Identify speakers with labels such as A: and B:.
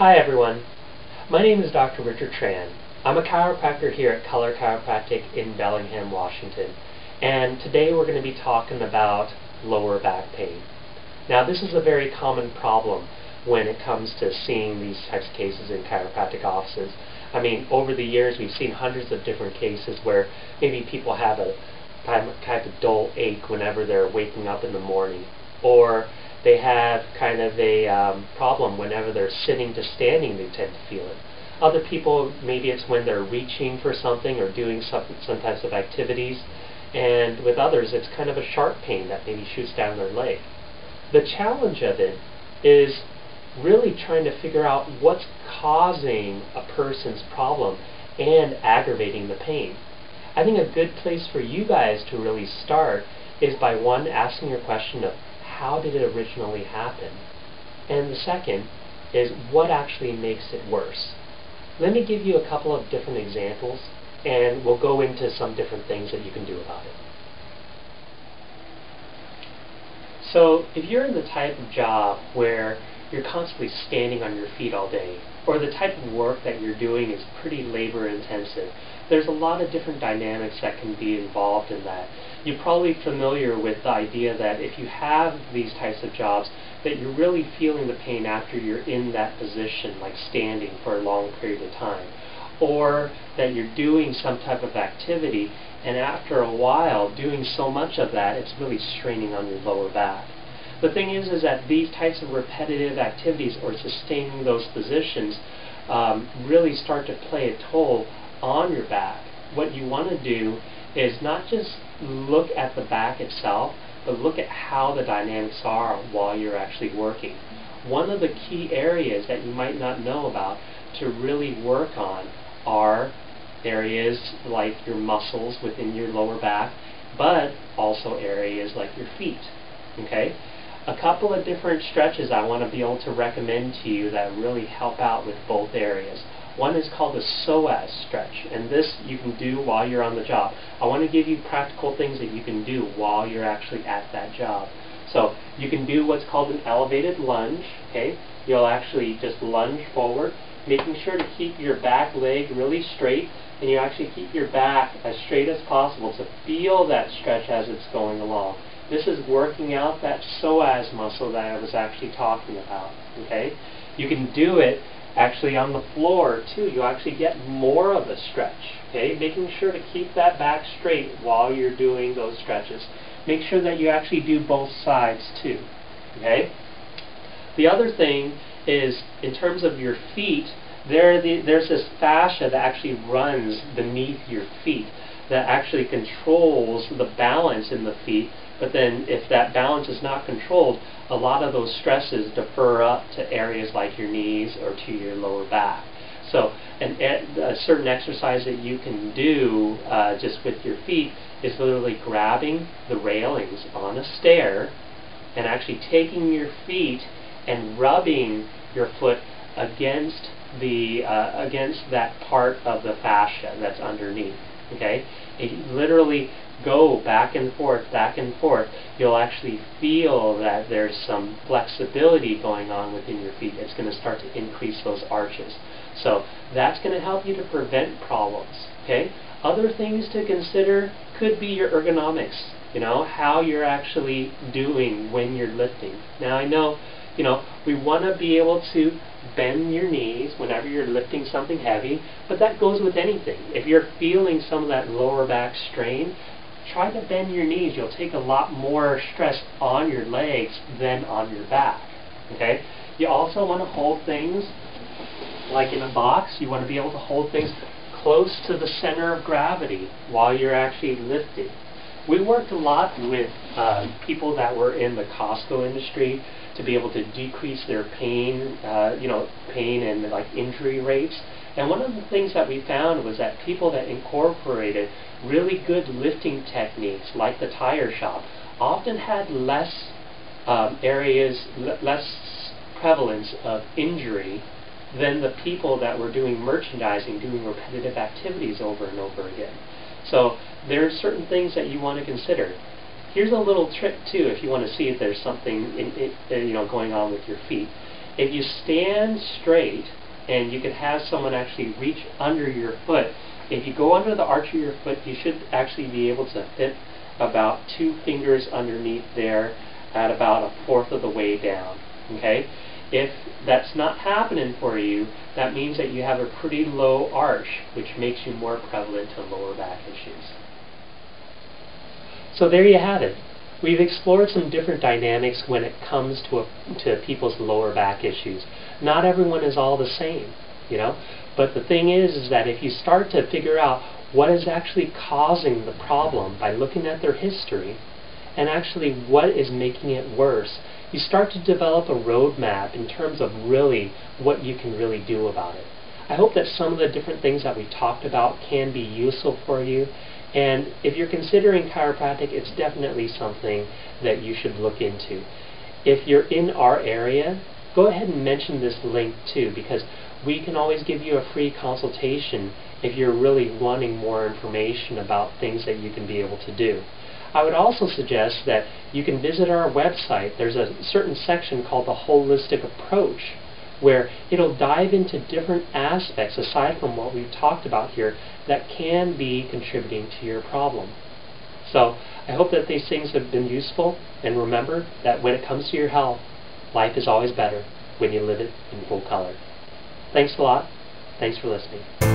A: Hi everyone, my name is Dr. Richard Tran. I'm a chiropractor here at Color Chiropractic in Bellingham, Washington, and today we're going to be talking about lower back pain. Now this is a very common problem when it comes to seeing these types of cases in chiropractic offices. I mean, over the years we've seen hundreds of different cases where maybe people have a kind of dull ache whenever they're waking up in the morning, or they have kind of a problem whenever they're sitting to standing, they tend to feel it. Other people, maybe it's when they're reaching for something or doing some types of activities, and with others it's kind of a sharp pain that maybe shoots down their leg. The challenge of it is really trying to figure out what's causing a person's problem and aggravating the pain. I think a good place for you guys to really start is by one, asking your question of how did it originally happen? And the second is what actually makes it worse? Let me give you a couple of different examples and we'll go into some different things that you can do about it. So if you're in the type of job where you're constantly standing on your feet all day, or the type of work that you're doing is pretty labor intensive, there's a lot of different dynamics that can be involved in that. You're probably familiar with the idea that if you have these types of jobs, that you're really feeling the pain after you're in that position, like standing for a long period of time. Or that you're doing some type of activity, and after a while, doing so much of that, it's really straining on your lower back. The thing is that these types of repetitive activities or sustaining those positions really start to play a toll on your back. What you want to do is not just look at the back itself, but look at how the dynamics are while you're actually working. One of the key areas that you might not know about to really work on are areas like your muscles within your lower back, but also areas like your feet. Okay? A couple of different stretches I want to be able to recommend to you that really help out with both areas. One is called the Psoas Stretch, and this you can do while you're on the job. I want to give you practical things that you can do while you're actually at that job. So you can do what's called an elevated lunge. Okay, you'll actually just lunge forward, making sure to keep your back leg really straight, and you actually keep your back as straight as possible to feel that stretch as it's going along. This is working out that psoas muscle that I was actually talking about. Okay, you can do it actually on the floor too. You actually get more of a stretch. Okay, making sure to keep that back straight while you're doing those stretches. Make sure that you actually do both sides too. Okay. The other thing is, in terms of your feet, there's this fascia that actually runs beneath your feet that actually controls the balance in the feet. But then if that balance is not controlled, a lot of those stresses defer up to areas like your knees or to your lower back. So a certain exercise that you can do just with your feet is literally grabbing the railings on a stair and actually taking your feet and rubbing your foot against that part of the fascia that's underneath. Okay, and you literally go back and forth, you'll actually feel that there's some flexibility going on within your feet. It's going to start to increase those arches. So that's going to help you to prevent problems. Okay? Other things to consider could be your ergonomics, how you're actually doing when you're lifting. Now I know, we want to be able to bend your knees whenever you're lifting something heavy, but that goes with anything. If you're feeling some of that lower back strain, try to bend your knees. You'll take a lot more stress on your legs than on your back. Okay? You also want to hold things like in a box. You want to be able to hold things close to the center of gravity while you're actually lifting. We worked a lot with people that were in the Costco industry to be able to decrease their pain, pain and like injury rates. And one of the things that we found was that people that incorporated really good lifting techniques, like the tire shop, often had less less prevalence of injury than the people that were doing merchandising, doing repetitive activities over and over again. So there are certain things that you want to consider. Here's a little trick too, if you want to see if there's something going on with your feet. If you stand straight, and you could have someone actually reach under your foot, if you go under the arch of your foot, you should actually be able to fit about 2 fingers underneath there at about 1/4 of the way down. Okay? If that's not happening for you, that means that you have a pretty low arch, which makes you more prevalent to lower back issues. So there you have it. We've explored some different dynamics when it comes to people's lower back issues. Not everyone is all the same, you know. But the thing is that if you start to figure out what is actually causing the problem by looking at their history, and actually what is making it worse, you start to develop a roadmap in terms of really what you can really do about it. I hope that some of the different things that we talked about can be useful for you. And if you're considering chiropractic, it's definitely something that you should look into. If you're in our area, go ahead and mention this link too, because we can always give you a free consultation if you're really wanting more information about things that you can be able to do. I would also suggest that you can visit our website. There's a certain section called the Holistic Approach, where it'll dive into different aspects, aside from what we've talked about here, that can be contributing to your problem. So I hope that these things have been useful, and remember that when it comes to your health, life is always better when you live it in full color. Thanks a lot. Thanks for listening.